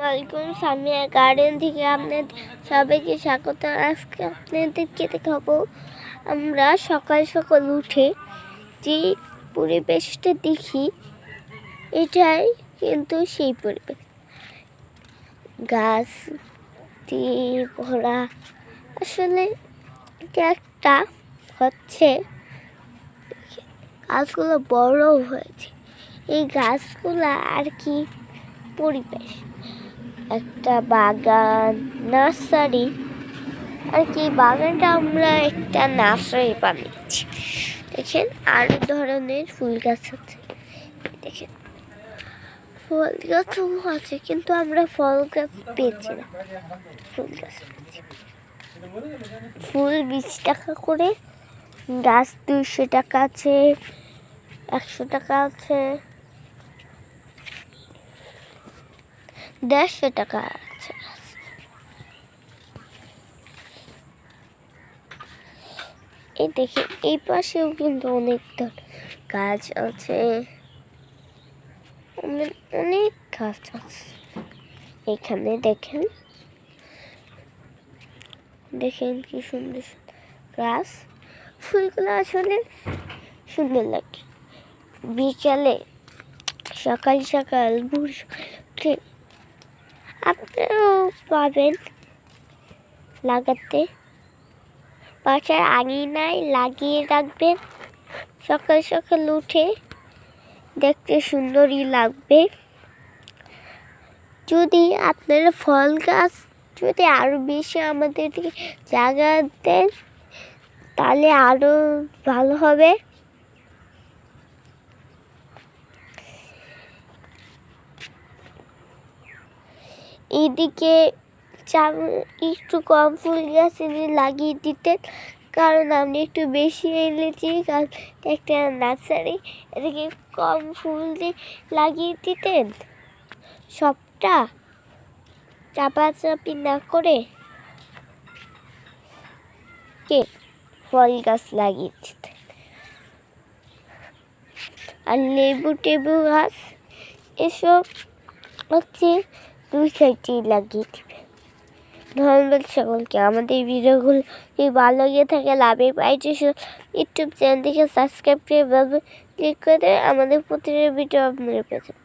আলাইকুম, সামিয়া গার্ডেন থেকে আপনাদের সবাইকে স্বাগত। আজকে আপনাদেরকে দেখাবো আমরা সকাল সকাল উঠে যে পরিবেশটা দেখি, এটাই কিন্তু সেই পরিবেশ। গাছ দিয়ে ভরা, আসলে এটা একটা হচ্ছে গাছগুলো বড় হয়েছে। এই গাছগুলো আর কি পরিবেশ, একটা বাগান, নার্সারি আর কি। বাগানটা আমরা একটা নার্সারি বানিয়েছি। দেখেন আরো ধরনের ফুল গাছ আছে, দেখেন ফল গাছও আছে, কিন্তু আমরা ফল গাছ পেয়েছি না, ফুল গাছ পেয়েছি। ফুল 20 টাকা করে, গাছ 200 টাকা আছে, 100 টাকা আছে, 150 টাকা আছে। এই দেখি এই পাশেও কিন্তু অনেক গাছ আছে, অনেক গাছ আছে। এখানে দেখেন দেখেন কি সুন্দর গাছ, ফুলগুলো আসলে সুন্দর লাগে। বিকালে সকাল সকাল উঠে আপনারাও পাবেন লাগাতে, বাসার আঙিনায় লাগিয়ে রাখবেন। সকাল সকাল উঠে দেখতে সুন্দরই লাগবে। যদি আপনারা ফল গাছ যদি আরো বেশি আমাদেরকে জায়গা দেন, তাহলে আরো ভালো হবে। এইদিকে একটু কম ফুল গাছ লাগিয়ে দিতেন, কারণ আমি একটু বেশি এনেছি, কারণ একটা নার্সারি। এদিকে কম ফুল দিয়ে লাগিয়ে দিতেন, সবটা চাপাচাপি না করে ফল গাছ লাগিয়ে দিতেন। আর লেবু টেবু গাছ এসব হচ্ছে 2 সাইডে লাগিয়ে দিবে। ধন্যবাদ সকলকে। আমাদের ভিডিওগুলো যদি ভালো লেগে থাকে, লাভে পাইছে ইউটিউব চ্যানেলটিকে সাবস্ক্রাইব করে ক্লিক করে আমাদের প্রতিটা ভিডিও আপনারা পেয়ে যাবেন।